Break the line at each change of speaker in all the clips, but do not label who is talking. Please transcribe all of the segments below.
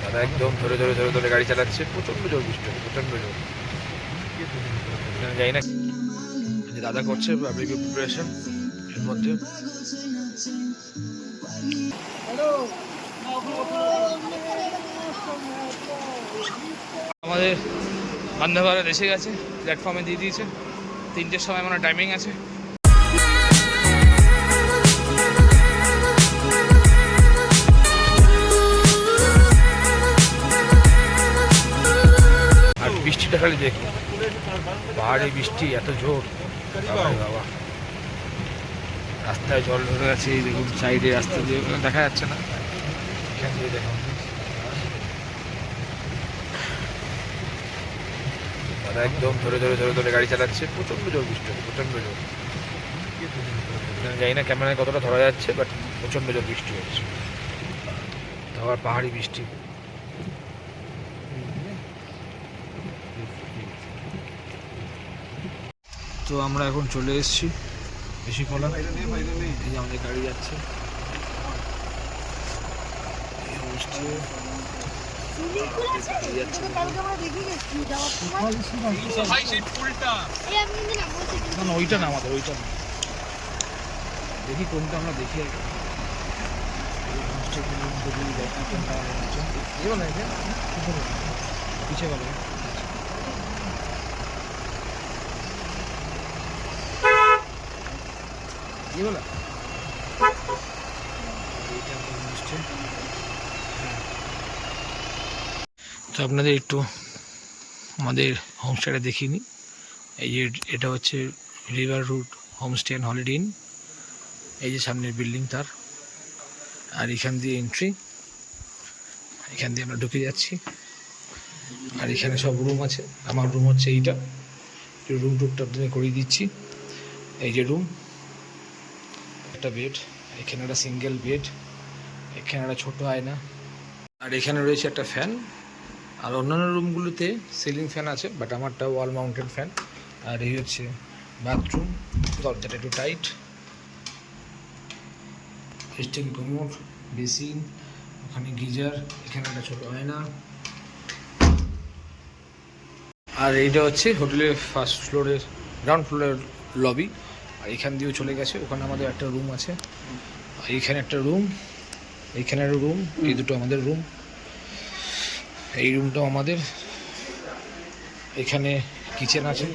দাদা একদম ধরে ধরে ধরে ধরে গাড়ি চালাচ্ছে, প্রচন্ড জোর বৃষ্টি হচ্ছে, প্রচন্ড জোর। যাই না, দাদা করছে বারবিকিউ প্রিপারেশন এর মধ্যে। আমাদের বন্দে ভারত এসে গেছে, প্ল্যাটফর্মে দিয়ে দিয়েছে। 3টের সময় আমার টাইমিং আছে। আর বৃষ্টিটা খালি দেখি, পাহাড়ে বৃষ্টি এত জোর, বাবা। রাস্তায় জল ধরে গেছে, এই দেখুন সাইডে রাস্তা দিয়ে দেখা যাচ্ছে না, এখান দিয়ে দেখুন। দাদা একদম ধরে ধরে ধরে ধরে গাড়ি চালাচ্ছে, প্রচন্ড জোর বৃষ্টি হচ্ছে, প্রচন্ড জোর। জানি না ক্যামেরায় কতটা ধরা যাচ্ছে, বাট প্রচন্ড জোর বৃষ্টি হচ্ছে, আবার পাহাড়ি বৃষ্টি। তো আমরা এখন চলে এসেছি বেশি ফলা, এই যে আমাদের গাড়ি যাচ্ছে। ওইটা না আমাদের, ওইটা না, দেখি কোনটা আমরা দেখি। পিছিয়ে গেল বলা, তো আপনাদের একটু আমাদের হোমস্টেটা দেখিয়ে নিই। এই যে এটা হচ্ছে River Route Homestay and Holiday Inn. এই যে সামনের বিল্ডিং তার, আর এখান দিয়ে এন্ট্রি, এখান দিয়ে আমরা ঢুকে যাচ্ছি। আর এখানে সব রুম আছে, আমার রুম হচ্ছে এইটা, রুম টুকটা আপনাদের করিয়ে দিচ্ছি। এই যে রুম, একটা বেড, এখানে একটা সিঙ্গেল বেড, এখানে একটা ছোটো আয়না, আর এখানে রয়েছে একটা ফ্যান। আর অন্যান্য রুমগুলোতে সিলিং ফ্যান আছে, বাট আমারটা ওয়াল মাউন্টেড ফ্যান। আর এই হচ্ছে বাথরুম, দরজাটা একটু টাইট, স্টেন কমোড, বেসিন, ওখানে গিজার, এখানে একটা ছোটো আয়না। আর এইটা হচ্ছে হোটেলের ফার্স্ট ফ্লোরের, গ্রাউন্ড ফ্লোরের লবি। আর এখান দিয়েও চলে গেছে, ওখানে আমাদের একটা রুম আছে। আর এইখানে একটা রুম, এইখানে একটা রুম, এই দুটো আমাদের রুম। এই রুমটাও আমাদের। এখানে কিচেন আছে,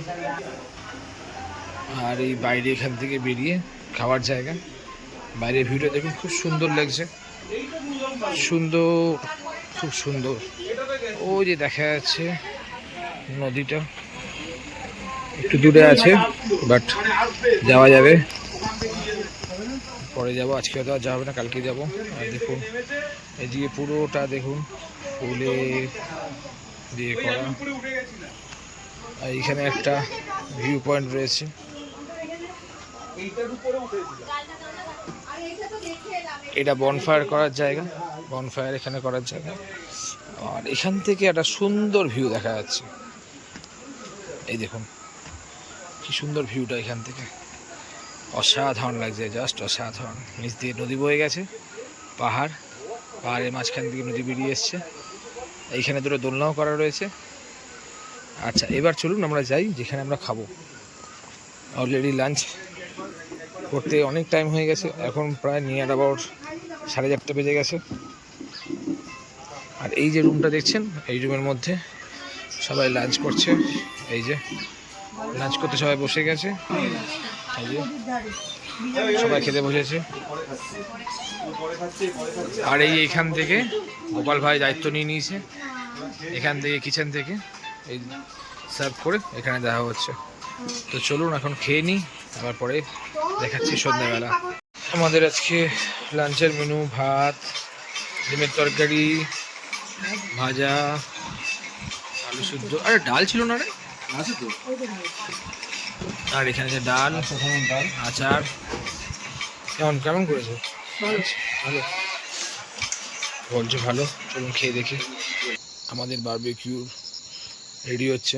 আর এই বাইরে এখান থেকে বেরিয়ে খাওয়ার জায়গা। বাইরের ভিউটা দেখুন, খুব সুন্দর লাগছে, সুন্দর, খুব সুন্দর। ওই যে দেখা যাচ্ছে নদীটা, একটু দূরে আছে, বাট যাওয়া যাবে, পরে যাবো। আজকে হয়তো আর যাওয়া হবে না, কালকে যাবো। আর দেখুন এদিকে পুরোটা দেখুন ফুলে দিয়ে করা। আর এখানে একটা ভিউ পয়েন্ট রয়েছে, এটা বনফায়ার করার জায়গা, বনফায়ার এখানে করার জায়গা। আর এখান থেকে একটা সুন্দর ভিউ দেখা যাচ্ছে, এই দেখুন কি সুন্দর ভিউটা এখান থেকে, অসাধারণ লাগছে, জাস্ট অসাধারণ। নিচ দিয়ে নদী বয়ে গেছে, পাহাড়ের মাঝখান থেকে নদী বেরিয়ে এসছে। এইখানে দুটো দোলনাও করা রয়েছে। আচ্ছা, এবার চলুন আমরা যাই যেখানে আমরা খাবো। অলরেডি লাঞ্চ করতে অনেক টাইম হয়ে গেছে, এখন প্রায় নিয়ার অ্যাবাউট 4:30 বেজে গেছে। আর এই যে রুমটা দেখছেন, এই রুমের মধ্যে সবাই লাঞ্চ করছে। এই যে লাঞ্চ করতে সবাই বসে গেছে, এই যে সবাই খেতে বসেছে। আর এইখান থেকে গোপাল ভাই দায়িত্ব নিয়ে নিয়েছে, এখান থেকে কিচেন থেকে এই সার্ভ করে এখানে দেওয়া হচ্ছে। তো চলুন এখন খেয়ে নিই, আবার পরে দেখাচ্ছি সন্ধ্যাবেলা। আমাদের আজকে লাঞ্চের মেনু ভাত, ডিমের তরকারি, ভাজা, আলু সিদ্ধ, আরে ডাল ছিল না রে, আছে তো। আর এখানে যে ডাল, আচার। কেমন কেমন করেছে? ভালো বলছে, ভালো। চলুন খেয়ে দেখি। আমাদের বারবিকিউ রেডি হচ্ছে,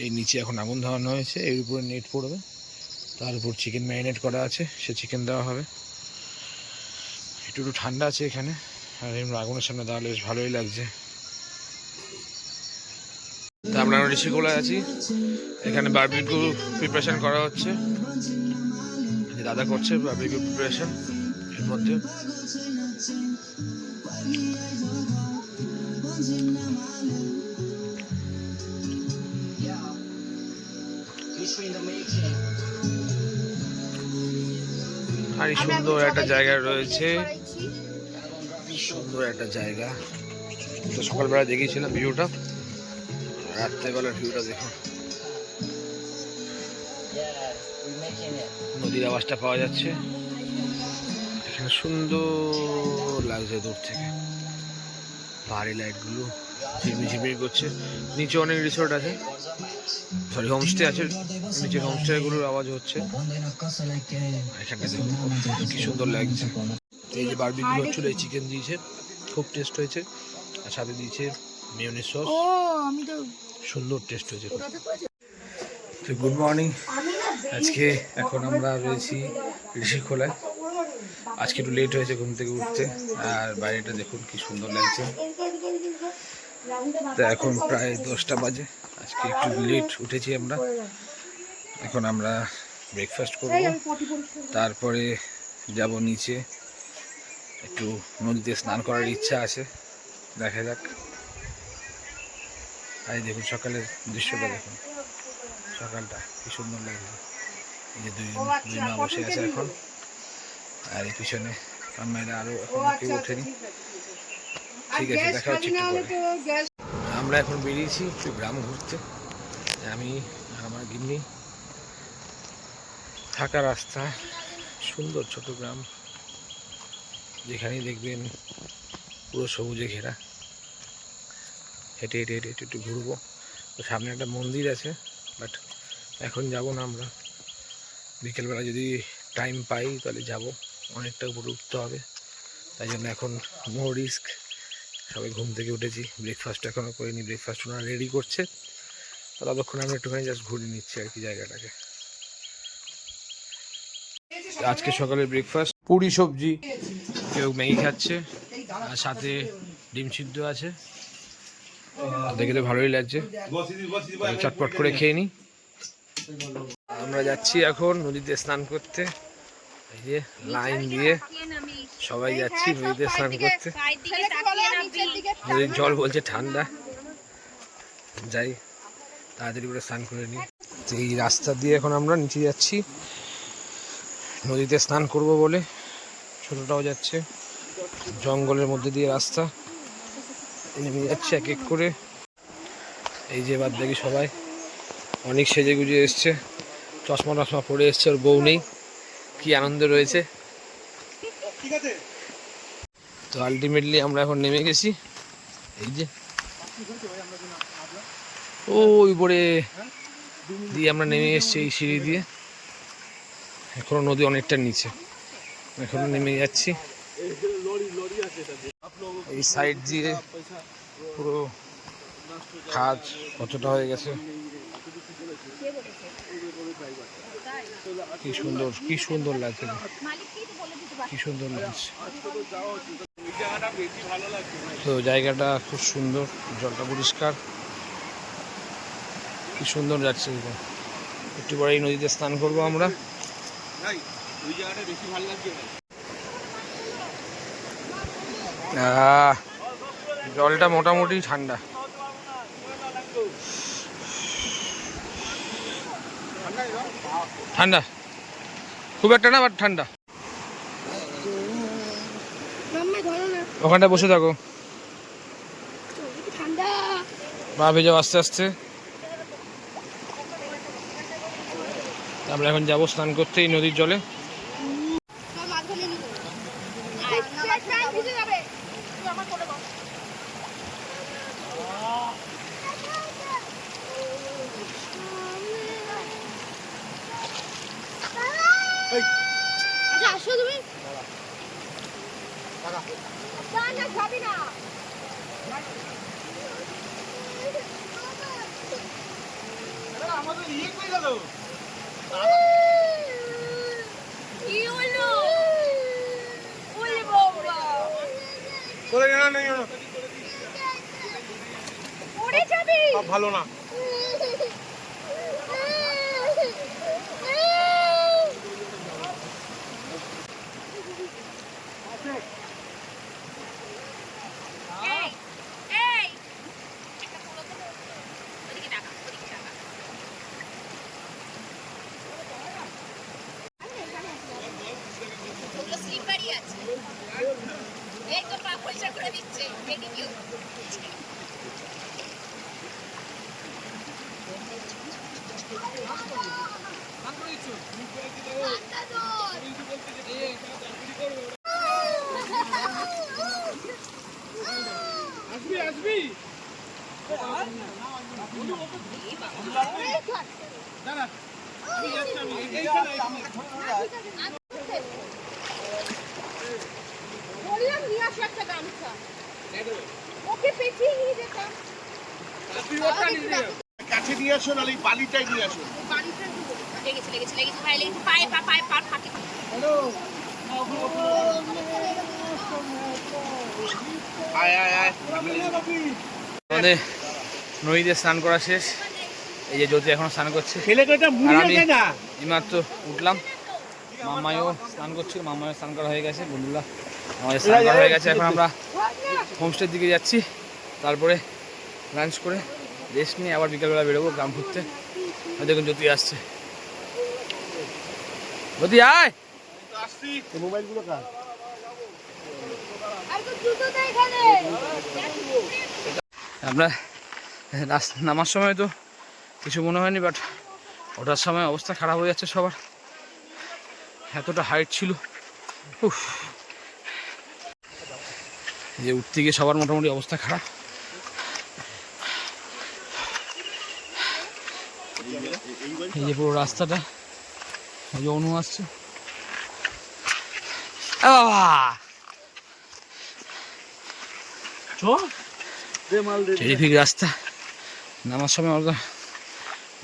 এই নিচে এখন আগুন ধরানো হয়েছে, এর উপরে নেট পড়বে, তার উপর চিকেন ম্যারিনেট করা আছে, সে চিকেন দেওয়া হবে। একটু ঠান্ডা আছে এখানে, আর এমনি আগুনের সামনে দাঁড়ালে বেশ ভালোই লাগছে। তা আমরা ঋষিকোলায় আছি, এখানে বারবিকিউ প্রিপারেশন করা হচ্ছে, দাদা করছে বারবিকিউ প্রিপারেশন। এর মধ্যে আর সুন্দর একটা জায়গা রয়েছে, সুন্দর একটা জায়গা। তো সকালবেলা দেখিয়েছিলাম ভিউটা, রাত্রেবেলার ভিউটা দেখুন। নদীর আওয়াজটা পাওয়া যাচ্ছে, এখানে সুন্দর লাগছে দূর থেকে, পাহাড়ি লাইটগুলো ঝিমিঝিমি করছে। নিচে অনেক রিসোর্ট আছে, সরি হোমস্টে আছে, নিচে হোমস্টেগুলোর আওয়াজ হচ্ছে। এখানে দেখুন কি সুন্দর লাগছে। এই যে বারবিকিউ হচ্ছিল, এই চিকেন দিয়েছে, খুব টেস্ট হয়েছে, আর সাথে দিয়েছে মেয়োনিজ সস, সুন্দর টেস্ট হয়েছে। গুড মর্নিং, আজকে এখন আমরা রয়েছি ঋষিকোলায়। আজকে একটু লেট হয়েছে ঘুম থেকে উঠতে, আর বাইরেটা দেখুন কি সুন্দর লাগছে। তো এখন প্রায় 10টা বাজে, আজকে একটু লেট উঠেছি আমরা। এখন আমরা ব্রেকফাস্ট করব, তারপরে যাব নিচে, একটু নদীতে স্নান করার ইচ্ছা আছে, দেখা যাক। আর দেখুন সকালের দৃশ্যটা দেখুন, সকালটা কি সুন্দর লাগছে। এই যে দুই মা বসে আছে এখন, আর এই পিছনে আমরা আরো এখন কেউ ওঠেনি। ঠিক আছে, দেখা হচ্ছে একটু পরে। আমরা এখন বেরিয়েছি একটু গ্রাম ঘুরতে, আমি আর আমার গিন্নি। থাকা রাস্তা, সুন্দর ছোট গ্রাম, যেখানেই দেখবেন পুরো সবুজে ঘেরা। হেঁটে হেঁটে হেঁটে একটু ঘুরবো। তো সামনে একটা মন্দির আছে, বাট এখন যাব না আমরা, বিকেলবেলা যদি টাইম পাই তাহলে যাব। অনেকটা উপরে উঠতে হবে, তাই জন্য এখন নো রিস্ক। সবাই ঘুম থেকে উঠেছি, ব্রেকফাস্ট এখনও করিনি, ব্রেকফাস্ট ওনারা রেডি করছে, ততক্ষণ আমরা একটুখানি জাস্ট ঘুরে নিচ্ছি আর কি জায়গাটাকে। আজকে সকালে ব্রেকফাস্ট পুরি সবজি, কেউ ম্যাগি খাচ্ছে, আর সাথে ডিম সিদ্ধ আছে। দেখে তো ভালোই লাগছে, চটপট করে খেয়ে নিই। আমরা যাচ্ছি এখন নদীতে স্নান করতে, এই যে লাইন দিয়ে সবাই যাচ্ছি নদীতে স্নান করতে। নদীর জল বলছে ঠান্ডা, যাই তাড়াতাড়ি করে স্নান করে নিই। তো এই রাস্তা দিয়ে এখন আমরা নিচে যাচ্ছি নদীতে স্নান করব বলে। ছোটটাও যাচ্ছে, জঙ্গলের মধ্যে দিয়ে রাস্তা, নেমে যাচ্ছে এক এক করে। এই যে বাদ দেখি সবাই অনেক সেজে গুজে এসছে, চশমা টশমা পরে এসছে, ওর বউ নেই, কি আনন্দ রয়েছে। তো আলটিমেটলি আমরা এখন নেমে গেছি, এই যে ওই উপরে দিয়ে আমরা নেমে এসছি এই সিঁড়ি দিয়ে। এখনো নদী অনেকটা নিচে, এখনো নেমে যাচ্ছি। এই সাইড দিয়ে পুরো খাদ কতটা হয়ে গেছে, কি সুন্দর, কি সুন্দর লাগছে, কি সুন্দর লাগছে। তো জায়গাটা খুব সুন্দর, জলটা পরিষ্কার, কি সুন্দর যাচ্ছে। একটু পরে এই নদীতে স্নান করবো আমরা। জলটা মোটামুটি ঠান্ডা, ঠান্ডা খুব একটা না, বাট ঠান্ডা। ওখানটা বসে থাকো, পা ভেজাও আস্তে আস্তে। আমরা এখন যাবো স্নান করতে এই নদীর জলে।
আসো তুমি যাবি না। আমাদের ইয়ে কই গেল? কি হলো? ওরে বাবা, পড়ে যাবি
ভালো না।
এই এই একটা পুরো তো ওদিকে টাকা ওটা স্লিপারই আছে এই তো পা পয়সা করে দিচ্ছে মেডিকিউ
আসবি আসবি দাঁড়া আমি যাচ্ছি আমি
বললাম নিয়ে আসো একটা গামছা ওকে পেঁচিয়ে নিয়ে যেতাম
কাছে নিয়ে আসো নাহলে এই বালিটাই নিয়ে আসো।
লেগেছে ভাই লেগেছে পায়ে ফাঁকে
আয় আয় আয়
আমাদের নদীতে স্নান করা শেষ। এই যে জ্যোতি এখন স্নান করছে
ছেলেটা
আর আমি এইমাত্র উঠলাম। মামাইও স্নান করছিল, মামাইও স্নান করা হয়ে গেছে, বন্ধুরা আমাদের স্নান করা হয়ে গেছে। এখন আমরা হোমস্টের দিকে যাচ্ছি, তারপরে লাঞ্চ করে রেস্ট নিয়ে আবার বিকেলবেলা বেরোবো গ্রাম ঘুরতে। দেখুন জ্যোতি আসছে, জ্যোতি আয়।
আসছি মোবাইলগুলো কার?
আর তো জুতো দে এখানে
আমরা নামার সময় তো কিছু মনে হয়নি, বাট ওঠার সময় অবস্থা খারাপ হয়ে যাচ্ছে সবার, এতটা হাইট ছিল। উফ, যে উঠতে গিয়ে সবার মোটামুটি অবস্থা খারাপ। এই যে পুরো রাস্তাটা, এই যে অনু আসছে, টেরিফিক রাস্তা।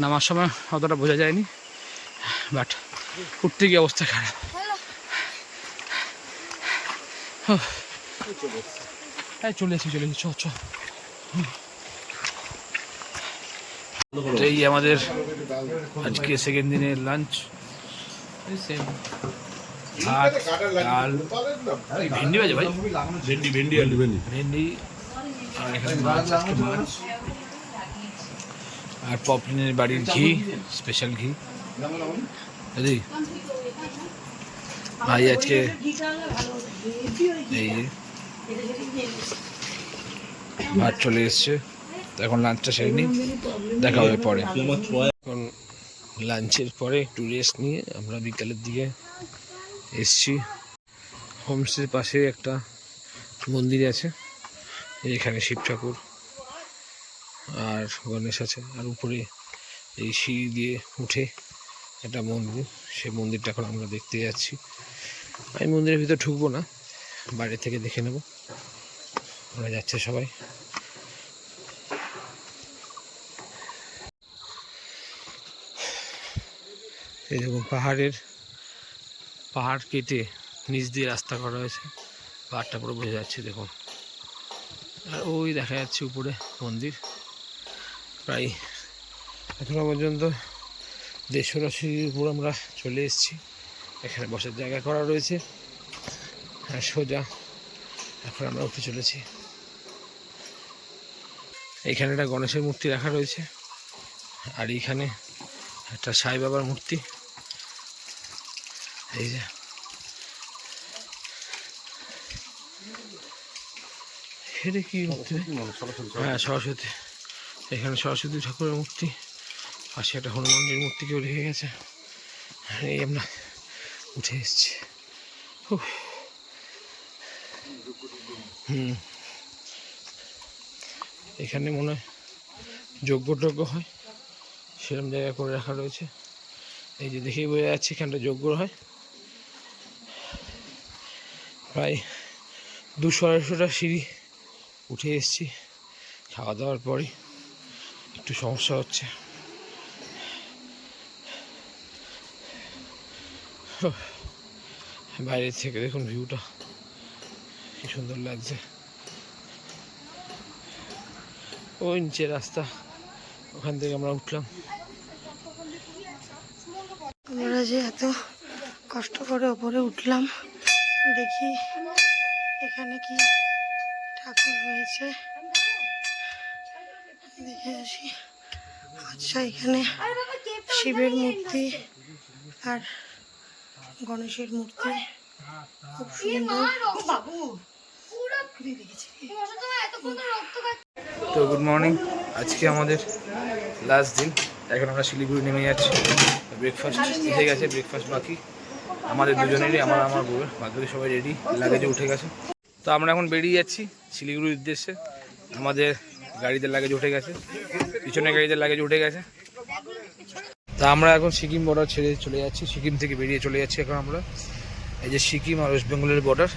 নামার সময় অতটা বোঝা যায়নি, বাট উঠতে গিয়ে অবস্থা খারাপ। চলে এসেছি চ। এই আমাদের আজকে সেকেন্ড দিনের লাঞ্চ, ভাত ডাল ভেন্ডি বাজে ভাই, ভেন্ডি আর এখানে মাছ, আজকে মাছ আর পপলিনের বাড়ির ঘি, স্পেশাল ঘি। বুঝলি ভাই আজকে এই যে ভাত চলে এসছে, তো এখন লাঞ্চটা সেরে নিই, দেখা হবে পরে। এখন লাঞ্চের পরে একটু রেস্ট নিয়ে আমরা বিকালের দিকে এসছি। হোমস্টের পাশে একটা মন্দির আছে, এখানে শিব ঠাকুর আর গণেশ আছে, আর উপরে এই সিঁড়ি দিয়ে উঠে একটা মন্দির, সেই মন্দিরটা এখন আমরা দেখতে যাচ্ছি। আমি মন্দিরের ভিতরে ঢুকবো না, বাইরে থেকে দেখে নেব। ওরা যাচ্ছে সবাই। এই দেখুন পাহাড় কেটে নিচ দিয়ে রাস্তা করা হয়েছে, পাহাড়টা পুরো বোঝা যাচ্ছে দেখুন। আর ওই দেখা যাচ্ছে উপরে মন্দির। প্রায় এখনো পর্যন্ত 150 সিঁড়ির উপর আমরা চলে এসেছি। এখানে বসার জায়গা করা রয়েছে, আর সোজা এখন আমরা উঠে চলেছি। এখানে একটা গণেশের মূর্তি রাখা রয়েছে, আর এইখানে একটা সাই বাবার মূর্তি। এই যে এটা কি মূর্তি? হ্যাঁ, সরস্বতী। এখানে সরস্বতী ঠাকুরের মূর্তি, পাশে একটা হনুমানজির মূর্তি কেউ রেখে গেছে। এই আমরা উঠে এসেছি। এখানে মনে হয় যজ্ঞ হয়, সেরকম জায়গা করে রাখা রয়েছে। এই যে দেখেই বোঝা যাচ্ছে এখানটা যজ্ঞ হয়। প্রায় 200-250টা সিঁড়ি উঠে এসেছি। খাওয়া দাওয়ার পরে একটু সমস্যা হচ্ছে। বাইরে থেকে দেখুন ভিউটা কি সুন্দর লাগছে। ওই নিচে রাস্তা, ওখান থেকে আমরা উঠলাম।
আমরা যে এত কষ্ট করে ওপরে উঠলাম, দেখি এখানে কি ঠাকুর রয়েছে, দেখে আসি। আচ্ছা, এখানে শিবের মূর্তি আর গণেশের মূর্তি খুব সুন্দর।
তো গুড মর্নিং, আজকে আমাদের লাস্ট দিন। এখন আমরা শিলিগুড়ি নেমে যাচ্ছি। ব্রেকফাস্ট হয়ে গেছে, ব্রেকফাস্ট বাকি আমাদের দুজনেরই, আমার বউয়ের। বাকি সবাই রেডি, লাগেজে উঠে গেছে। তো আমরা এখন বেরিয়ে যাচ্ছি শিলিগুড়ির উদ্দেশ্যে। আমাদের গাড়িতে লাগেজ উঠে গেছে, পিছনের গাড়িতে লাগেজ উঠে গেছে। তা আমরা এখন সিকিম বর্ডার ছেড়ে চলে যাচ্ছি, সিকিম থেকে বেরিয়ে চলে যাচ্ছি এখন আমরা। এই যে সিকিম আর ওয়েস্ট বেঙ্গলের বর্ডার।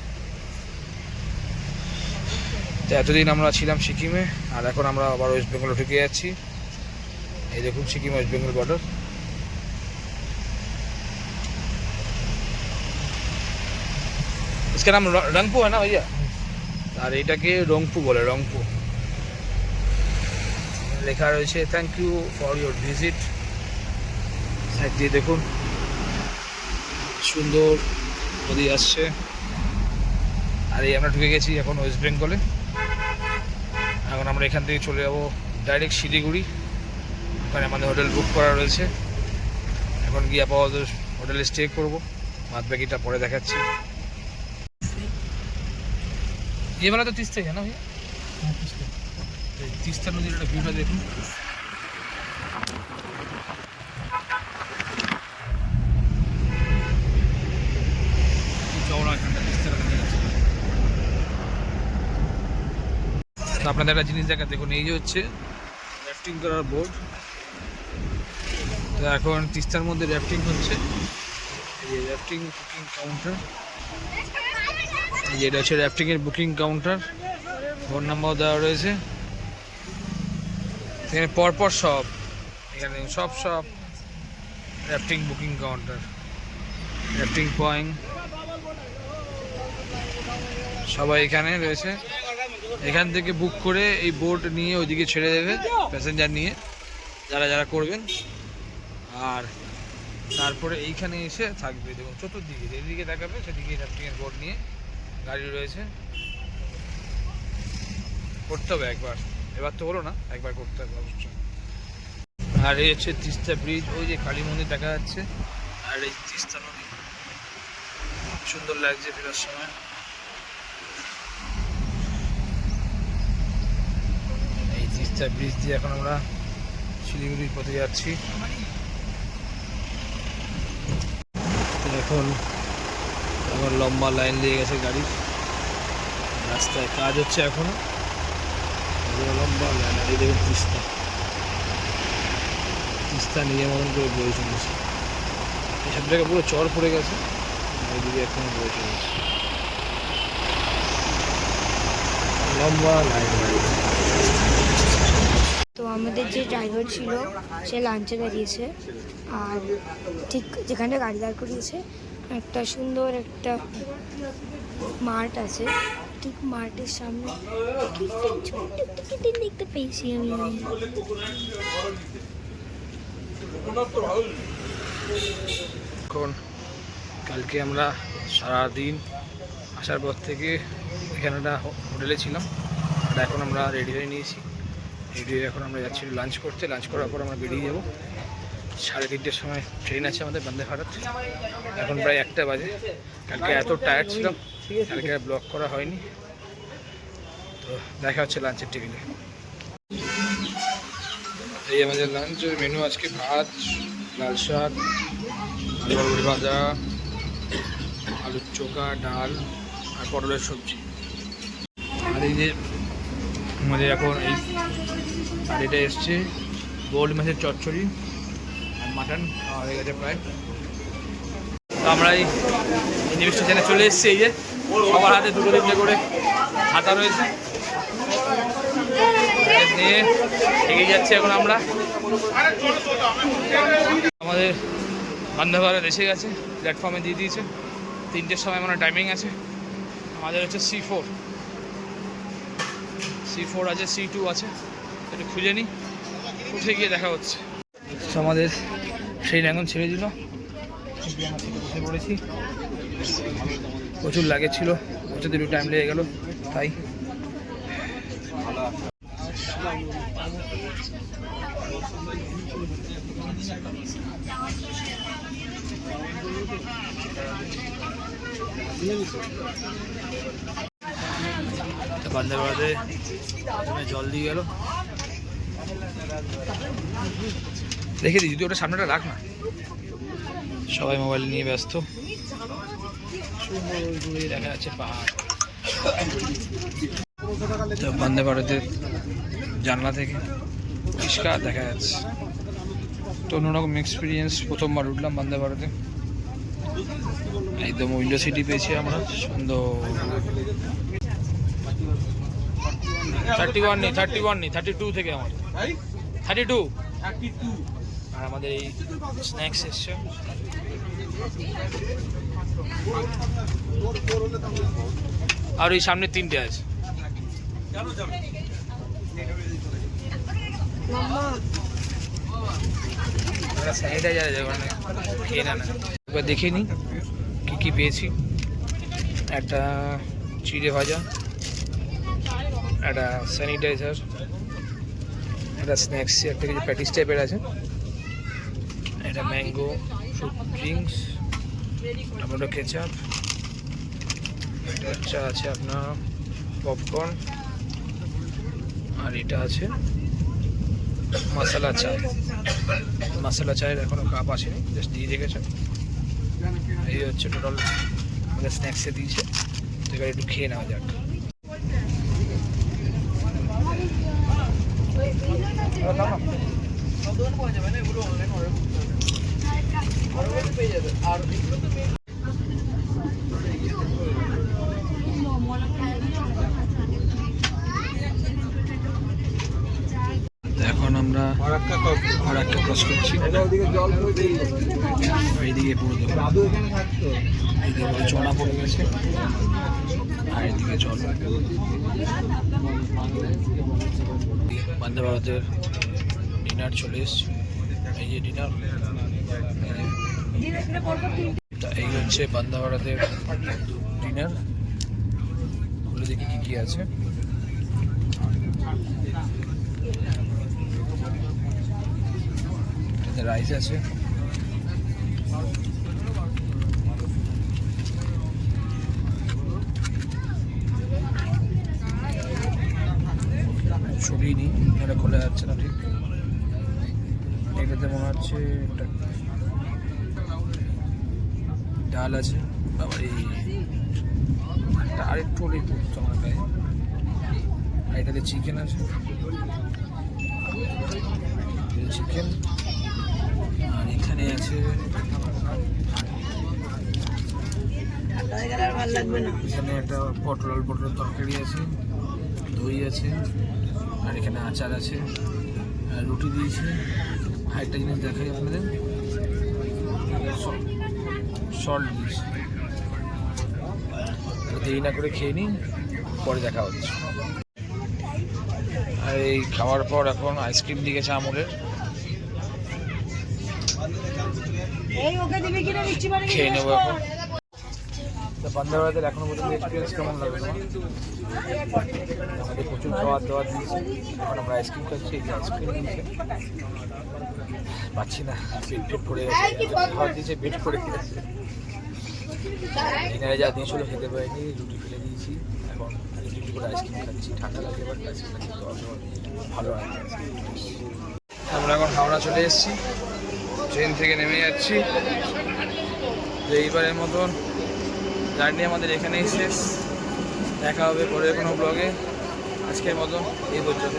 তো এতদিন আমরা ছিলাম সিকিমে, আর এখন আমরা আবার ওয়েস্ট বেঙ্গলে ঢুকে যাচ্ছি। এই দেখুন সিকিম ওয়েস্ট বেঙ্গল বর্ডার। इसका नाम रंगपू है ना भैया, আর এটাকে রংপু বলে, রংপু লেখা রয়েছে। Thank you for your visit. Side দিয়ে দেখুন সুন্দর নদী আসছে। আর এই আমরা ঢুকে গেছি এখন ওয়েস্ট বেঙ্গলে। এখন আমরা এখান থেকে চলে যাবো ডাইরেক্ট শিলিগুড়ি। ওখানে আমাদের হোটেল বুক করা রয়েছে। এখন গিয়ে আপাতত হোটেলে স্টে করবো, বাদ বাকিটা পরে দেখাচ্ছি। ये वाला तो तीस्ता है ना भैया? तीस्ता नदीर একটা ভিউটা দেখুন। চওড়া এখানটা তিস্তা নদী আছে। তো আপনাদের একটা জিনিস দেখা, দেখুন এই যে হচ্ছে র্যাফটিং করার বোর্ড। তো এখন তিস্তার মধ্যে র্যাফটিং হচ্ছে। এই যে র্যাফটিং বুকিং কাউন্টার, এটা হচ্ছে র্যাফটিংয়ের বুকিং কাউন্টার। ফোন নাম্বার দেওয়া রয়েছে এখানে পরপর সব, এখানে সব rafting booking counter, rafting point সবাই এখানে রয়েছে। এখান থেকে বুক করে এই বোট নিয়ে ওইদিকে ছেড়ে দেবে প্যাসেঞ্জার নিয়ে, যারা যারা করবেন। আর তারপরে এইখানে এসে থাকবে, দেখুন চতুর্দিকে যেদিকে দেখাবে সেদিকে র্যাফটিংয়ের বোট নিয়ে গাড়ি রয়েছে। করতে হবে একবার, এবার তো হলো না, একবার করতে হবে অবশ্যই। আর এই হচ্ছে তিস্তা ব্রিজ, ওই যে কালী মন্দির দেখা যাচ্ছে। আর এই তিস্তা নদী সুন্দর লাগছে ফেরার সময়। এই তিস্তা ব্রিজ দিয়ে এখন আমরা শিলিগুড়ির পথে যাচ্ছি। এখন আমার লম্বা লাইন লেগে গেছে গাড়ির, রাস্তায় কাজ হচ্ছে এখনো, লম্বা লাইন। এই দেখুন তিস্তা নিজের মতন করে বয়ে চলেছে। এসব জায়গায় পুরো চর পড়ে গেছে, ওইদিকে এখনো বয়ে চলেছে, লম্বা লাইন।
তো আমাদের যে ড্রাইভার ছিল সে লাঞ্চে দাঁড়িয়েছে, আর ঠিক যেখানে গাড়ি দাঁড় করিয়েছে একটা সুন্দর একটা মাঠ আছে, ঠিক মাঠের সামনে ছোট্ট একটা কিটিন দেখতে পেয়েছি আমি।
এখন কালকে আমরা সারাদিন আসার পর থেকে এখানে একটা হোটেলে ছিলাম, আর এখন আমরা রেডি হয়ে নিয়েছি। রেডি হয়ে এখন আমরা যাচ্ছি লাঞ্চ করতে। লাঞ্চ করার পর আমরা বেরিয়ে যাবো। 3:30টার সময় ট্রেন আছে আমাদের বন্দে ভারত। এখন প্রায় 1টা বাজে। কালকে এত টায়ার্ড ছিলাম, কালকে আর ব্লগ করা হয়নি। তো দেখা হচ্ছে লাঞ্চের টেবিলে। এই আমাদের লাঞ্চের মেনু আজকে ভাত, লাল শাক, আলু বড়ি ভাজা, আলুর চোখা, ডাল আর পটলের সবজি। আর এই যে আমাদের এখন এই আর এটা এসছে বোল্ড মাছের চচ্চড়ি আর মাটন খাওয়া হয়ে গেছে প্রায়। তো আমরা এই নিউ স্টেশনে চলে এসেছি। এই যে সবার হাতে 2-3টে করে হাতা রয়েছে, নিয়ে এগিয়ে যাচ্ছি এখন আমরা। আমাদের বন্দে ভারত এসে গেছে, প্ল্যাটফর্মে দিয়ে দিয়েছে। 3টের সময় মানে টাইমিং আছে। আমাদের হচ্ছে C4 আছে, C2 আছে। একটু খুঁজে নিই, উঠে গিয়ে দেখা হচ্ছে। তো আমাদের ট্রেন এখন ছেড়ে দিল, বসে পড়েছি। প্রচুর লাগেজ ছিল, পৌঁছাতে একটু টাইম লেগে গেল, তাই বন্দে ভারতে প্রথমে জল দিয়ে গেল, রেখে দিই যদি ওটা সামনেটা রাখ না। সবাই মোবাইল নিয়ে ব্যস্ত, দেখা যাচ্ছে পাহাড়। বন্দে ভারতের জানলা থেকে পরিষ্কার দেখা যাচ্ছে। তো অন্যরকম এক্সপিরিয়েন্স, প্রথমবার উঠলাম বন্দে ভারতে। একদম উইন্ডো সিটি পেয়েছি আমরা, সুন্দর। 31 নেই, 32 থেকে আমার 32। আর আমাদের এই স্ন্যাক্স এসছে, আর ওই সামনে 3টে আছে। স্যানিটাইজার আছে ওখানে, খেয়ে না। এবার দেখে নিই কী কী পেয়েছি। একটা চিড়ে ভাজা, একটা স্যানিটাইজার, একটা স্ন্যাক্স, একটা কিছু প্যাটিস টাইপের আছে, একটা mango fruit drinks, tomato ketchup, এটা আছে আপনার পপকর্ন, আর এটা আছে মশলা চায়। মশলা চায়ের এখনো কাপ আসেনি, জাস্ট দিয়ে রেখেছে। এই হচ্ছে টোটাল আমাদের স্ন্যাক্সে দিয়েছে। তো এবার একটু খেয়ে নেওয়া যাক। এখন আমরা ফারাক্কা ক্রস করছি। এইদিকে পুরো এইদিকে পুরো চড়া পড়ে গেছে, আর এইদিকে জল। বন্দে ভারতের ডিনার চলে এসছে, এই যে ডিনার। এই হচ্ছে বন্দে ভারতের ডিনার। খুলে দেখি কি কি আছে। এটাতে রাইস আছে, ছবি নিই, এটা খোলা যাচ্ছে না ঠিক। এটাতে মনে হচ্ছে ডাল আছে, আবার এই আরেকটু হলেই পড়তো আমার গায়ে। আর এটাতে চিকেন আছে, চিকেন। আর এখানে আছে এখানে একটা পটলের তরকারি আছে, দই আছে, আর এখানে আচার আছে, আর রুটি দিয়েছে। আর একটা জিনিস দেখাই আপনাদের, সল্ট দিয়েছে। দেরি না করে খেয়ে নিই, পরে দেখা হচ্ছে। আর এই খাওয়ার পর এখন আইসক্রিম দিয়েছে আমুলের, খেয়ে নেবো এখন। বন্দে ভারতের এখনো পর্যন্ত এক্সপিরিয়েন্স কেমন লাগবে? আমাদের প্রচুর খাওয়ার দাওয়ার দিয়েছে, এখন আমরা আইসক্রিম খাচ্ছি। এই যে আইসক্রিম দিয়েছে, পাচ্ছি না, পেট পড়ে গেছে। খাওয়ার দিয়েছে, পেট পড়ে গেছে। ডিনারে যা দিয়েছিল খেতে পারিনি, রুটি ফেলে দিয়েছি। এখন রুটি করে আইসক্রিম খাচ্ছি, ঠান্ডা লাগে, বাট আইসক্রিম খেতে ভালো লাগে। আমরা এখন হাওড়া চলে এসেছি, ট্রেন থেকে নেমে যাচ্ছি। তো এইবারের মতন জার্নি আমাদের এখানেই শেষ। দেখা হবে পরের কোনো ব্লগে। আজকের মতো এই পর্যন্ত।